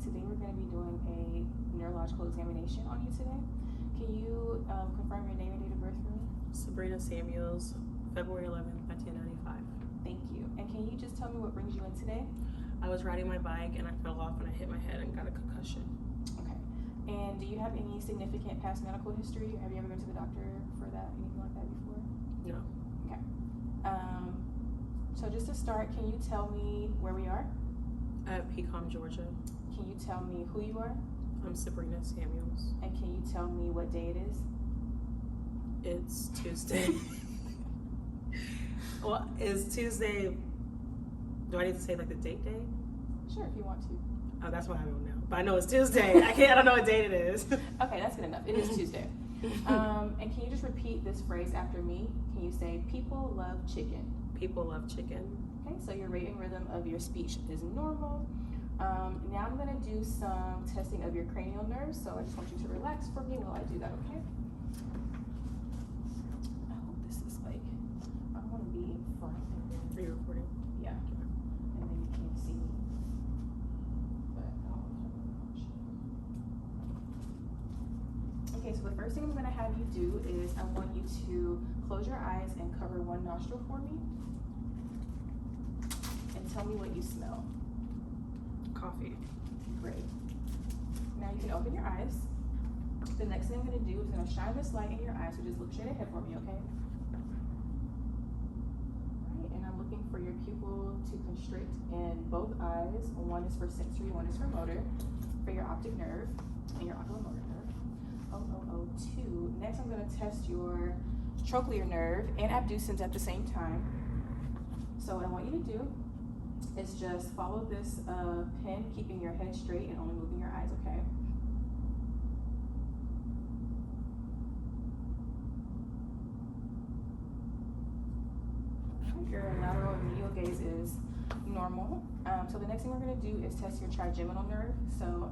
today we're going to be doing a neurological examination on you today. Can you confirm your name and date of birth for me? Sabrina Samuels, February 11th, 1995. Thank you. And can you just tell me what brings you in today? I was riding my bike and I fell off and I hit my head and got a concussion. Okay. And do you have any significant past medical history? Have you ever been to the doctor for that, anything like that before? No. Okay. So just to start, can you tell me where we are? At Pecan, Georgia. Can you tell me who you are? I'm Sabrina Samuels. And can you tell me what day it is? It's Tuesday. Well, it's Tuesday. Do I need to say like the date day? Sure, if you want to. Oh, that's what I don't know. But I know it's Tuesday. I don't know what date it is. Okay, that's good enough. It is Tuesday. And can you just repeat this phrase after me? Can you say, people love chicken? People love chicken. Okay, so your rate and rhythm of your speech is normal. Now I'm gonna do some testing of your cranial nerves, so I just want you to relax for me while I do that, okay? I hope this is like, I don't wanna be in front. Are you recording? Yeah, and then you can't see me. But I'll watch. Okay, so the first thing I'm gonna have you do is I want you to close your eyes and cover one nostril for me. And tell me what you smell. Coffee. Great. Now you can open your eyes. The next thing I'm gonna do is I'm gonna shine this light in your eyes, so just look straight ahead for me, okay? Alright, and I'm looking for your pupil to constrict in both eyes. One is for sensory, one is for motor, for your optic nerve and your oculomotor nerve. O2. Next I'm gonna test your trochlear nerve and abducens at the same time. So what I want you to do is just follow this pin, keeping your head straight and only moving your eyes, okay? Your lateral and medial gaze is normal. So the next thing we're gonna do is test your trigeminal nerve. So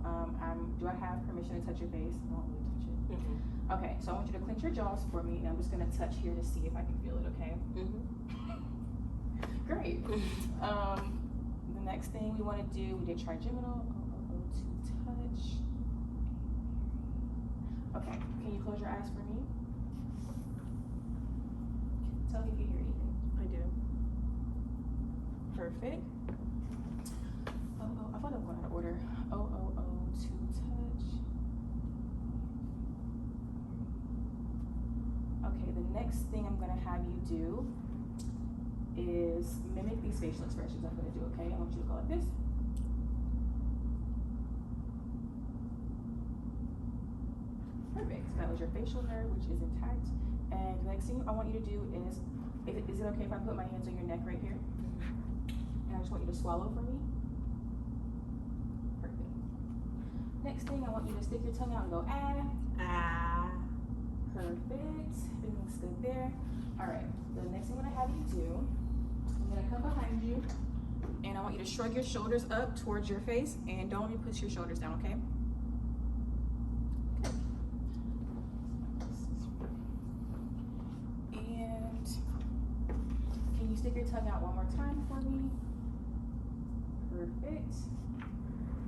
do I have permission to touch your face? I don't really touch it. Mm-hmm. Okay, so I want you to clench your jaws for me, and I'm just gonna touch here to see if I can feel it, okay? Mm-hmm. Great. The next thing we want to do, we did trigeminal, to touch. Okay, can you close your eyes for me? Tell me if you hear anything. I do. Perfect. I thought I was going out of order. To touch. Okay, the next thing I'm gonna have you do is mimic these facial expressions I'm gonna do, okay? I want you to go like this. Perfect, so that was your facial nerve, which is intact. And the next thing I want you to do is it okay if I put my hands on your neck right here? And I just want you to swallow for me. Perfect. Next thing, I want you to stick your tongue out and go, ah. Ah. Perfect, everything looks good there. All right, the next thing I'm gonna have you do, I'm gonna come behind you, and I want you to shrug your shoulders up towards your face, and don't even push your shoulders down, okay? Okay. And can you stick your tongue out one more time for me? Perfect.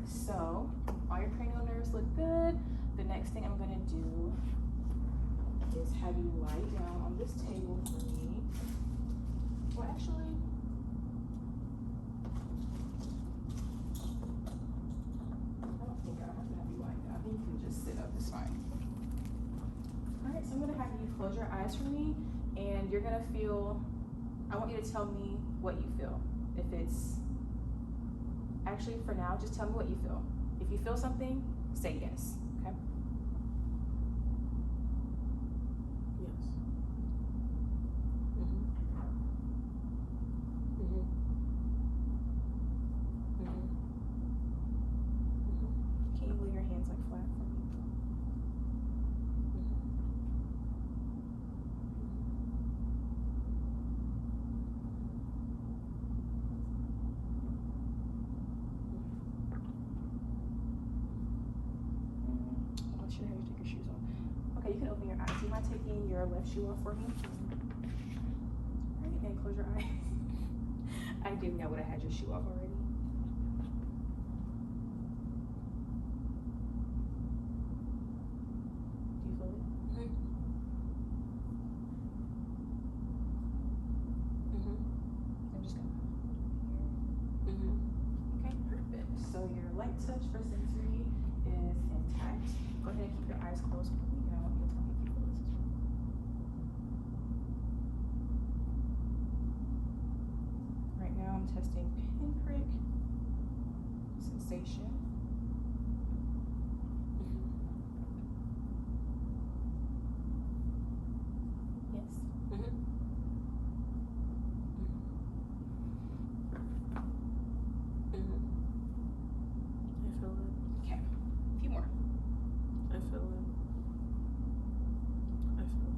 So, all your cranial nerves look good. The next thing I'm gonna do is have you lie down on this table for me. Well, actually, I don't think I have to have you lie down. I think you can just sit up, it's fine. All right, so I'm gonna have you close your eyes for me, and you're gonna feel, I want you to tell me what you feel. If it's, actually for now, just tell me what you feel. If you feel something, say yes, okay? Can you lay your hands like flat for me? I should have you take your shoes off. Okay, you can open your eyes. Do you mind taking your left shoe off for me? All right, and close your eyes. I didn't know I would have had your shoe off already. So your light touch for sensory is intact. Go ahead and keep your eyes closed for me, and I want you to tell me if you feel this as well. Right now I'm testing pinprick sensation. Yes. I feel it. Okay. A few more. I feel it. I feel it.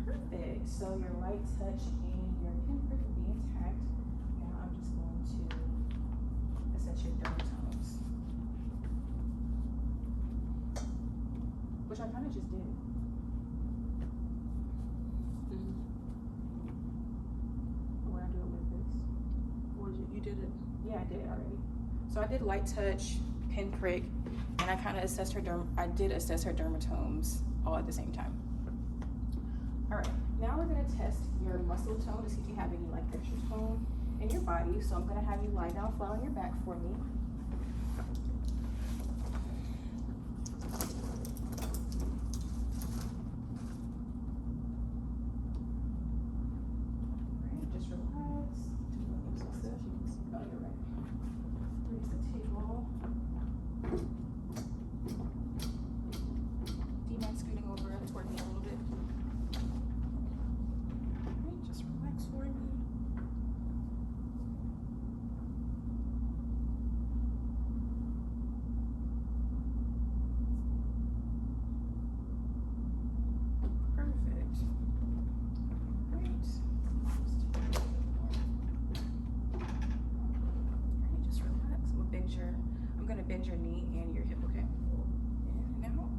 Perfect. So your light touch and your pinprick will be intact. Now I'm just going to assess your dermatomes, which I kind of just did. When I do it with this. Or you did it. Yeah, I did it already. So I did light touch, pinprick, and I kind of assessed her I did assess her dermatomes all at the same time. All right, now we're gonna test your muscle tone to see if you have any like extra tone in your body. So I'm gonna have you lie down flat on your back for me. Alright, just relax. Oh, you're right. Raise the table. Do you mind scooting over toward me a little bit? Alright, just relax for me. Perfect. Alright. Alright, just relax. I'm gonna bend your knee and your hip, okay? In and out.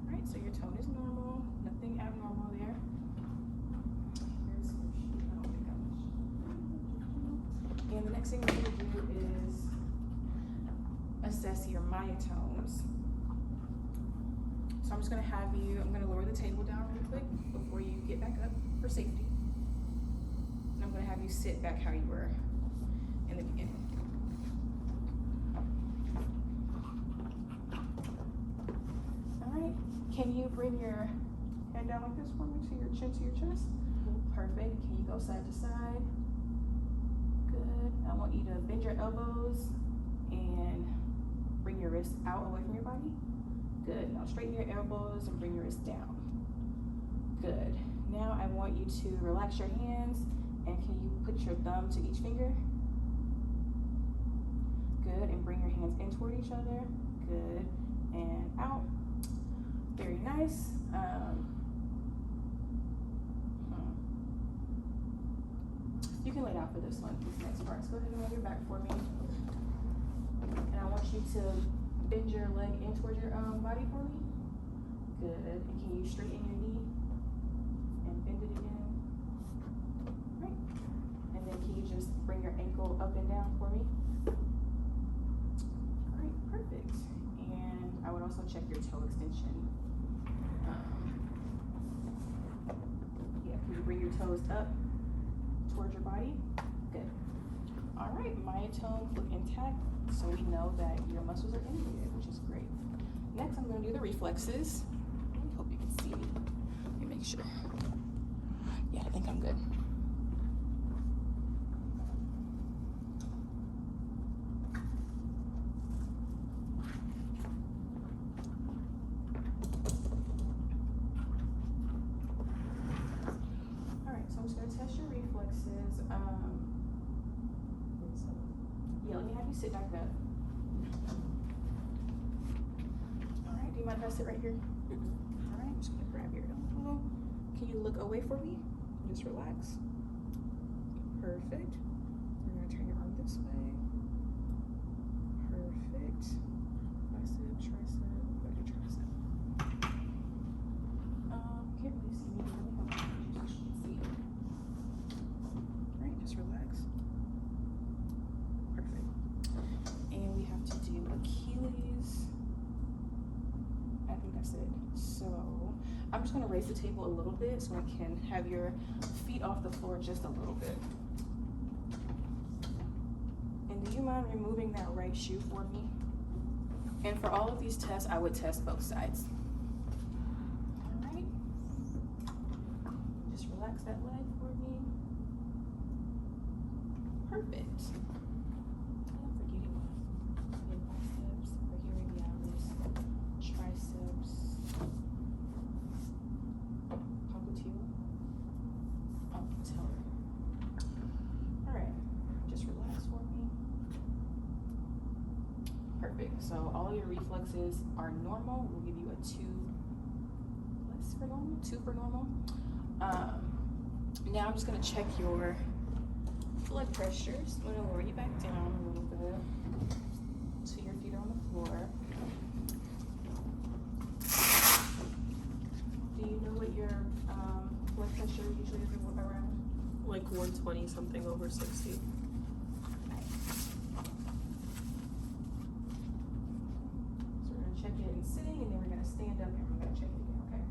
Alright, so your tone is normal, nothing abnormal there. Here's your sheet. I don't think I much. And the next thing we're gonna do is assess your myotones. So I'm just gonna I'm gonna lower the table down really quick before you get back up for safety. And I'm gonna have you sit back how you were in the beginning. All right, can you bring your hand down like this for me to your chin to your chest? Perfect, can you go side to side? Good, I want you to bend your elbows and bring your wrists out away from your body. Good, now straighten your elbows and bring your wrists down. Good, now I want you to relax your hands and can you put your thumb to each finger? Good, and bring your hands in toward each other. Good, and out. Very nice. You can lay down for this one, this next part. So go ahead and lay your back for me. And I want you to bend your leg in towards your body for me. Good. And can you straighten your knee and bend it again? Right. And then can you just bring your ankle up and down for me? All right, perfect. And I would also check your toe extension. Yeah, can you bring your toes up towards your body? Good. All right, myotones look intact, so we know that your muscles are innervated, which is great. Next, I'm going to do the reflexes. I hope you can see me. Let me make sure. Yeah, I think I'm good. All right, so I'm just going to test your reflexes. Yeah, let me have you sit back up. All right, do you mind if I sit right here? All right, I'm just gonna grab your elbow. Can you look away for me? Just relax. Perfect. You're gonna turn your arm this way. Perfect. Bicep, tricep, where's your tricep? Can't really see me. Let me help you so you can see. All right, just relax. Perfect. And we have to do Achilles. I think that's it. So I'm just gonna raise this the table a little bit so I can have your feet off the floor just a little bit. And do you mind removing that right shoe for me? And for all of these tests, I would test both sides. All right. Just relax that leg for me. Perfect. I'm forgetting your biceps, brachioradialis, triceps, popliteal, patellar. All right, just relax for me. Perfect. So all your reflexes are normal. We'll give you a 2 less for normal, 2 for normal. Now I'm just gonna check your blood pressures. I'm gonna lower you back down a little bit so your feet are on the floor. Do you know what your blood pressure usually is around? Like 120 something over 60. Check it in sitting, and then we're gonna stand up and we're gonna check it again, okay?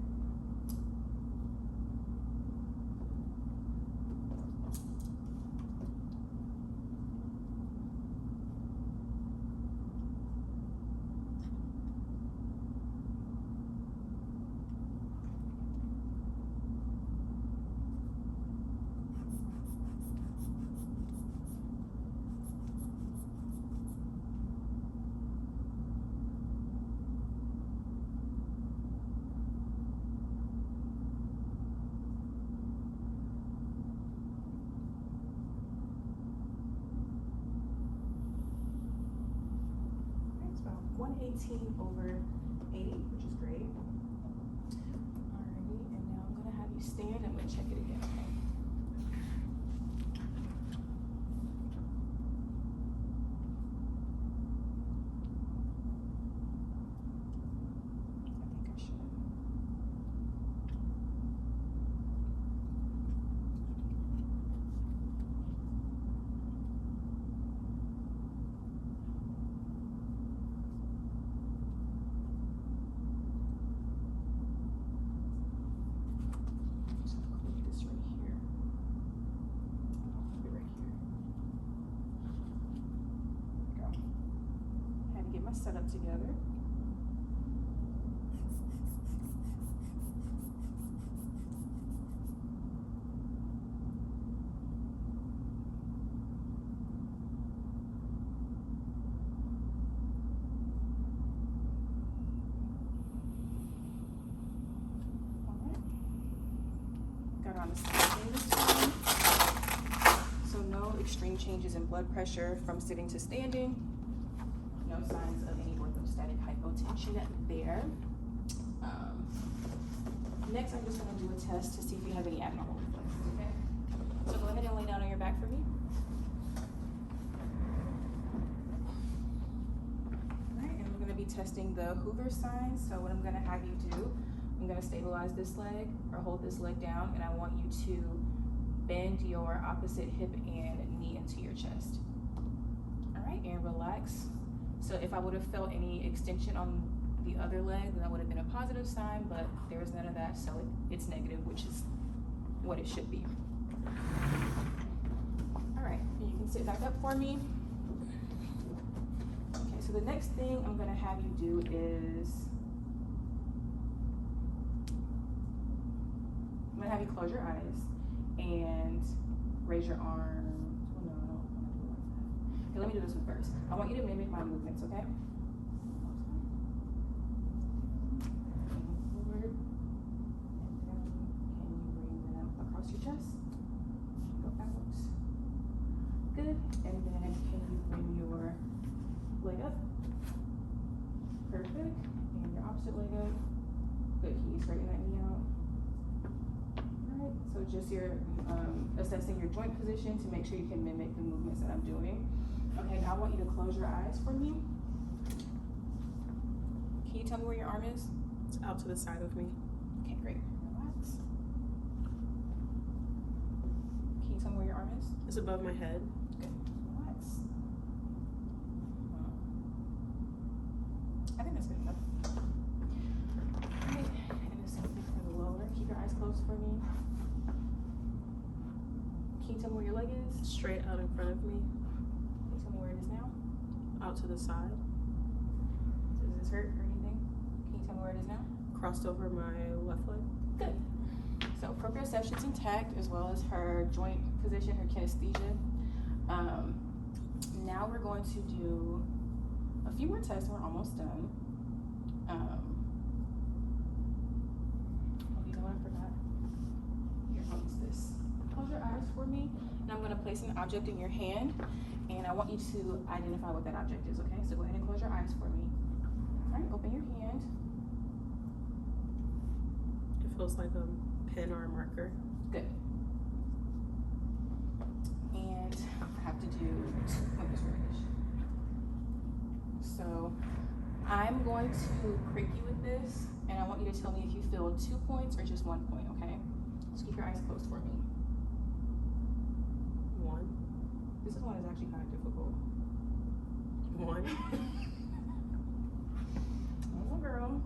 It's about 118 over 80, which is great. Alrighty, and now I'm gonna have you stand. I'm gonna check it again, okay? I think I should. Just gonna click this right here. I'll put it right here. There we go. Had to get my setup together. Got on the same this time. So no extreme changes in blood pressure from sitting to standing. No signs of any orthostatic hypotension there. Next, I'm just gonna do a test to see if you have any abnormal reflexes, okay? So go ahead and lay down on your back for me. All right, and we're gonna be testing the Hoover sign. So what I'm gonna have you do, I'm gonna stabilize this leg or hold this leg down, and I want you to bend your opposite hip and knee into your chest. All right, and relax. So if I would have felt any extension on the other leg, then that would have been a positive sign, but there's none of that, so it's negative, which is what it should be. All right, and you can sit back up for me. Okay, so the next thing I'm gonna have you do is, I'm gonna have you close your eyes and raise your arm. Oh, no, I don't wanna do it like that. Okay, let me do this one first. I want you to mimic my movements, okay? Forward, and down. Can you bring them across your chest? Go out. Good, and then can you bring your leg up? Perfect, and your opposite leg up. Good, can you straighten that knee out? Alright, so just you're assessing your joint position to make sure you can mimic the movements that I'm doing. Okay, now I want you to close your eyes for me. Can you tell me where your arm is? It's out to the side of me. Okay, great. Relax. Can you tell me where your arm is? It's above my head. Good. Relax. I think that's good enough. Alright, and the same thing for the lower. Keep your is? Straight out in front of me, Can you tell me where it is now? out to the side, Does this hurt or anything? Can you tell me where it is now? crossed over my left leg. Good. So proprioception's intact, as well as her joint position, her kinesthesia. Now we're going to do a few more tests. We're almost done. Oh, you know what? I forgot. Here, hold this. Close your eyes for me, and I'm going to place an object in your hand, and I want you to identify what that object is. Okay? So go ahead and close your eyes for me. All right. Open your hand. It feels like a pen or a marker. Good. And I have to do 2 pointers for finish. So I'm going to prick you with this, and I want you to tell me if you feel 2 points or just 1 point, okay? So keep your eyes closed for me. 1. This one is actually kind of difficult. 1. Oh, girl.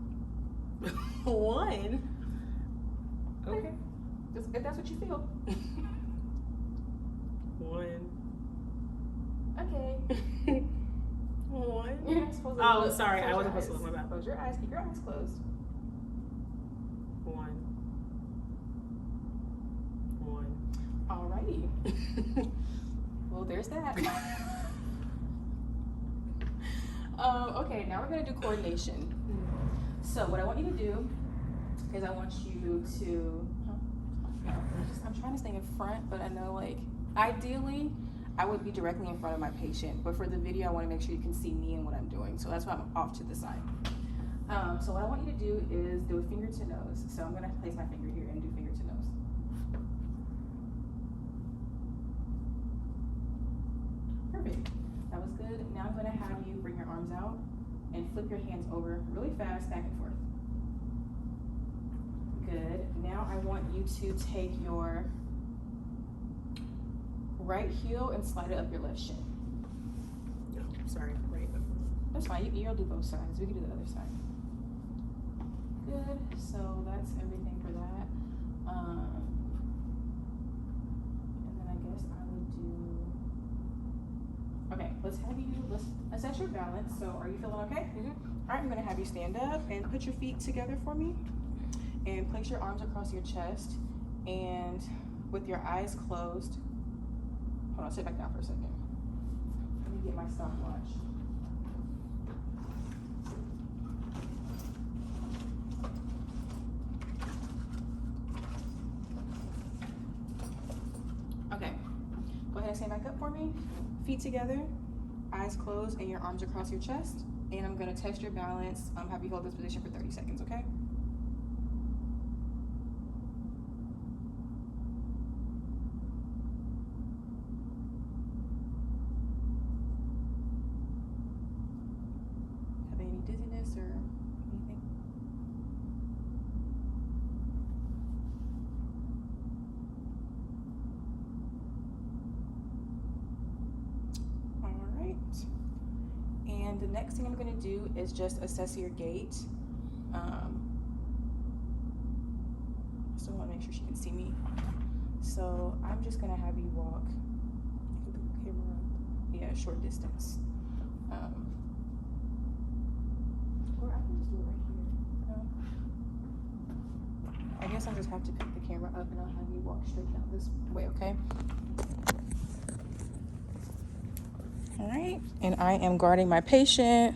1. Okay. If that's what you feel. 1. Okay. 1. You're not supposed to Oh, look. sorry. Close I wasn't your supposed to look. My bad. Close your eyes. Keep your eyes closed. 1. 1. Alrighty. Well, there's that. Okay, now we're gonna do coordination. So what I want you to do is I want you to, I'm trying to stay in front, but I know, like, ideally, I would be directly in front of my patient, but for the video, I wanna make sure you can see me and what I'm doing, so that's why I'm off to the side. So what I want you to do is do a finger to nose. So I'm gonna place my finger here and do finger to nose. Perfect, that was good. Now I'm gonna have you bring your arms out and flip your hands over really fast, back and forth. Good. Now I want you to take your right heel and slide it up your left shin. No, sorry. Right. That's fine. You'll do both sides. We can do the other side. Good. So that's everything for that. And then I guess I would do. Okay. Let's assess your balance. So are you feeling okay? Mm-hmm. All right. I'm gonna have you stand up and put your feet together for me. And place your arms across your chest, and with your eyes closed, hold on, sit back down for a second. Let me get my stopwatch. Okay, go ahead and stand back up for me. Feet together, eyes closed, and your arms across your chest. And I'm gonna test your balance. Have you hold this position for 30 seconds, okay? Dizziness or anything? All right. And the next thing I'm going to do is just assess your gait. Still want to make sure she can see me. So I'm just going to have you walk. Put the camera up. Yeah, a short distance. Or I can just do it right here. No. I guess I'll just have to pick the camera up and I'll have you walk straight down this way, okay? All right, and I am guarding my patient.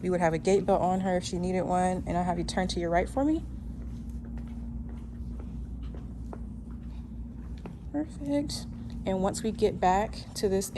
We would have a gait belt on her if she needed one, and I'll have you turn to your right for me. Perfect. And once we get back to this